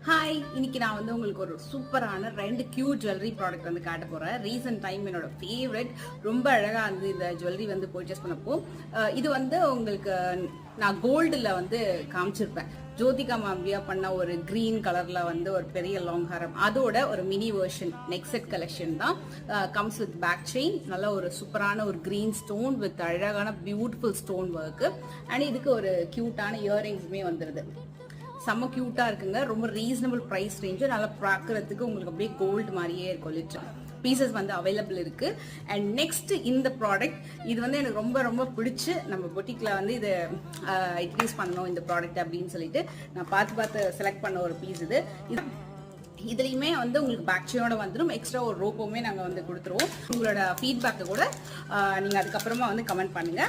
Hi, இன்னைக்கு நான் வந்து உங்களுக்கு ஒரு சூப்பரான 2 கியூட் ஜுவல்லரி ப்ராடக்ட் வந்து காட்ட போறேன். ரீசன்ட் டைம் என்னோட ஃபேவரட், ரொம்ப அழகா வந்து இந்த ஜுவல்லரி வந்து பர்ச்சேஸ் பண்ணப்போ இது வந்து உங்களுக்கு நான் கோல்டுல வந்து காமிச்சிருப்பேன். ஜோதிகா மாம்பியா பண்ண ஒரு கிரீன் கலர்ல வந்து ஒரு பெரிய லாங் ஹாரம், அதோட ஒரு mini version neck set collection தான். கம்ஸ் வித் பேக் செயின், நல்ல ஒரு சூப்பரான ஒரு கிரீன் ஸ்டோன் வித் அழகான பியூட்டிஃபுல் ஸ்டோன் ஒர்க். அண்ட் இதுக்கு ஒரு கியூட்டான இயர்ரிங்ஸுமே வந்துருது. செம்ம கியூட்டா இருக்குங்க. ரொம்ப ரீசனபிள் பிரைஸ் ரேஞ்சு, நல்லா பார்க்கறதுக்கு உங்களுக்கு அப்படியே கோல்டு மாதிரியே இருக்கும். லிட்டர் பீசஸ் வந்து அவைலபிள் இருக்கு. அண்ட் நெக்ஸ்ட் இந்த ப்ராடக்ட், இது வந்து எனக்கு ரொம்ப ரொம்ப பிடிச்சி நம்ம பொட்டிக்ல வந்து இதை இன்க்ரீஸ் பண்ணணும் இந்த ப்ராடக்ட் அப்படின்னு சொல்லிட்டு நான் பார்த்து செலக்ட் பண்ண ஒரு பீஸ் இது. இதுலையுமே வந்து உங்களுக்கு பேக்சியோட வந்துடும். எக்ஸ்ட்ரா ஒரு ரோப்போவுமே நாங்கள் வந்து கொடுத்துருவோம். உங்களோட ஃபீட்பேக்கை கூட நீங்கள் அதுக்கப்புறமா வந்து கமெண்ட் பண்ணுங்க.